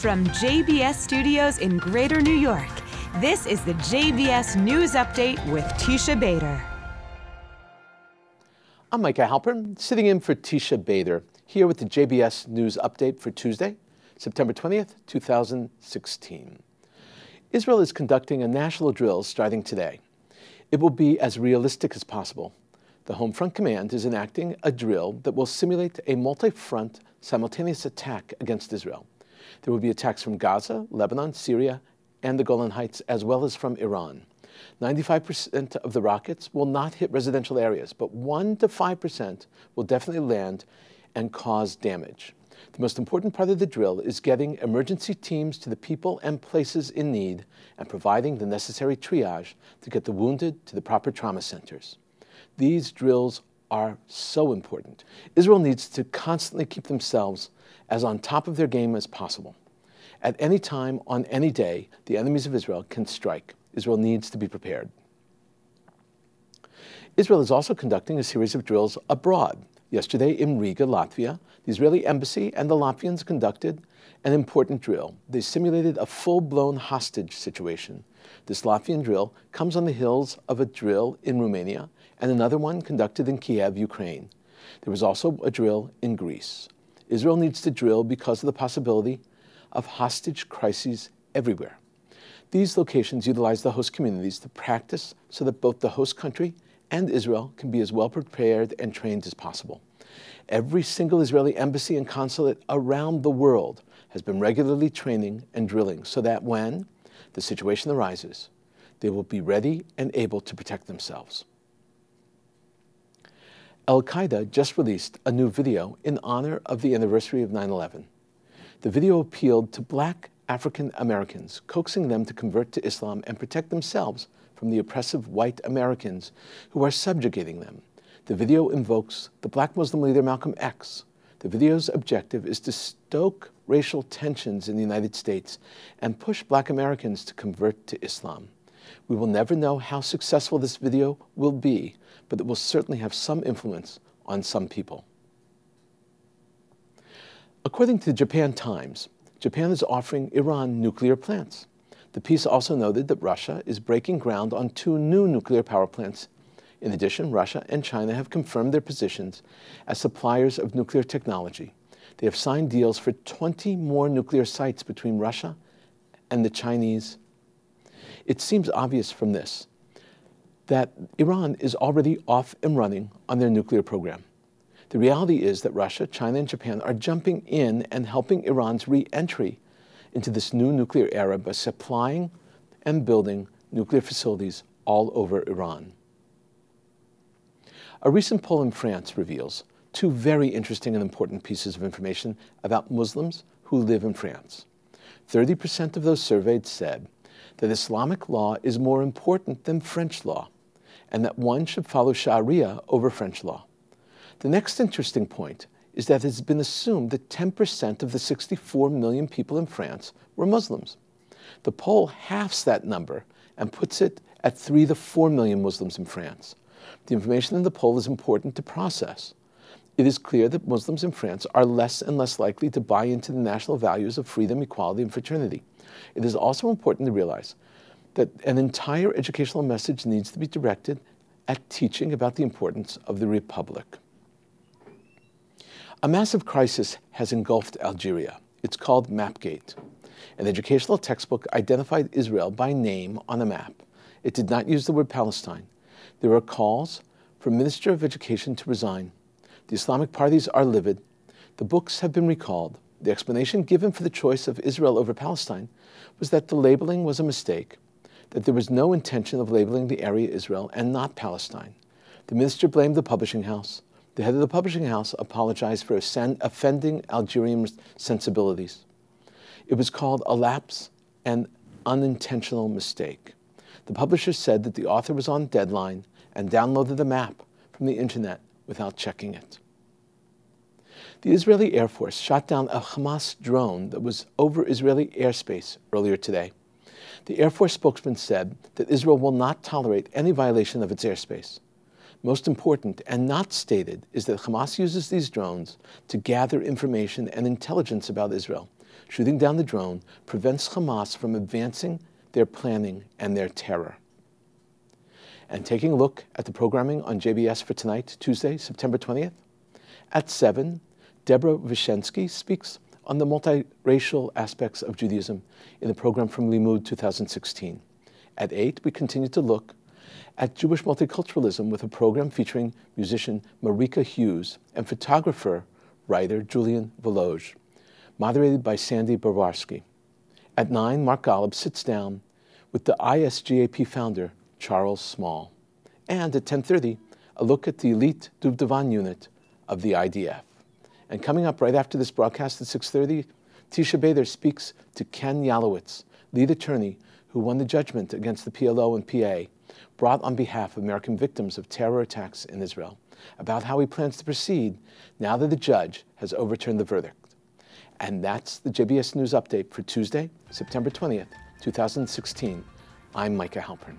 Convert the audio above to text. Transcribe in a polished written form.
From JBS Studios in Greater New York, this is the JBS News Update with Teisha Bader. I'm Micah Halpern, sitting in for Teisha Bader, here with the JBS News Update for Tuesday, September 20th, 2016. Israel is conducting a national drill starting today. It will be as realistic as possible. The Home Front Command is enacting a drill that will simulate a multi-front simultaneous attack against Israel. There will be attacks from Gaza, Lebanon, Syria, and the Golan Heights, as well as from Iran. 95% of the rockets will not hit residential areas, but 1 to 5% will definitely land and cause damage. The most important part of the drill is getting emergency teams to the people and places in need and providing the necessary triage to get the wounded to the proper trauma centers. These drills are so important. Israel needs to constantly keep themselves as on top of their game as possible. At any time, on any day, the enemies of Israel can strike. Israel needs to be prepared. Israel is also conducting a series of drills abroad. Yesterday in Riga, Latvia, the Israeli embassy and the Latvians conducted an important drill. They simulated a full-blown hostage situation. This Latvian drill comes on the heels of a drill in Romania and another one conducted in Kiev, Ukraine. There was also a drill in Greece. Israel needs to drill because of the possibility of hostage crises everywhere. These locations utilize the host communities to practice so that both the host country and Israel can be as well prepared and trained as possible. Every single Israeli embassy and consulate around the world has been regularly training and drilling so that when the situation arises, they will be ready and able to protect themselves. AlQaeda just released a new video in honor of the anniversary of 9/11. The video appealed to black African Americans, coaxing them to convert to Islam and protect themselves from the oppressive white Americans who are subjugating them. The video invokes the black Muslim leader Malcolm X. The video's objective is to stoke racial tensions in the United States and push black Americans to convert to Islam. We will never know how successful this video will be, but it will certainly have some influence on some people. According to the Japan Times, Japan is offering Iran nuclear plants. The piece also noted that Russia is breaking ground on 2 new nuclear power plants. In addition, Russia and China have confirmed their positions as suppliers of nuclear technology. They have signed deals for 20 more nuclear sites between Russia and the Chinese. It seems obvious from this that Iran is already off and running on their nuclear program. The reality is that Russia, China, and Japan are jumping in and helping Iran's re-entry into this new nuclear era by supplying and building nuclear facilities all over Iran. A recent poll in France reveals 2 very interesting and important pieces of information about Muslims who live in France. 30% of those surveyed said that Islamic law is more important than French law, and that one should follow Sharia over French law. The next interesting point is that it has been assumed that 10% of the 64 million people in France were Muslims. The poll halves that number and puts it at 3 to 4 million Muslims in France. The information in the poll is important to process. It is clear that Muslims in France are less and less likely to buy into the national values of freedom, equality, and fraternity. It is also important to realize that an entire educational message needs to be directed at teaching about the importance of the Republic. A massive crisis has engulfed Algeria. It's called Mapgate. An educational textbook identified Israel by name on a map. It did not use the word Palestine. There were calls for Minister of Education to resign. The Islamic parties are livid. The books have been recalled. The explanation given for the choice of Israel over Palestine was that the labeling was a mistake, that there was no intention of labeling the area Israel and not Palestine. The minister blamed the publishing house. The head of the publishing house apologized for offending Algerian sensibilities. It was called a lapse and unintentional mistake. The publisher said that the author was on deadline and downloaded the map from the internet without checking it. The Israeli Air Force shot down a Hamas drone that was over Israeli airspace earlier today. The Air Force spokesman said that Israel will not tolerate any violation of its airspace. Most important and not stated is that Hamas uses these drones to gather information and intelligence about Israel, Shooting down the drone prevents Hamas from advancing their planning and their terror. And taking a look at the programming on JBS for tonight, Tuesday, September 20th. At 7, Deborah Vishensky speaks on the multiracial aspects of Judaism in the program from Limud 2016. At 8, we continue to look at Jewish multiculturalism with a program featuring musician Marika Hughes and photographer, writer Julian Voloj, moderated by Sandy Bawarski. At 9, Mark Golub sits down with the ISGAP founder, Charles Small. And at 10:30, a look at the elite Duvdevan unit of the IDF. And coming up right after this broadcast at 6:30, Teisha Bader speaks to Ken Yalowitz, lead attorney who won the judgment against the PLO and PA, brought on behalf of American victims of terror attacks in Israel, about how he plans to proceed now that the judge has overturned the verdict. And that's the JBS News Update for Tuesday, September 20th, 2016. I'm Micah Halpern.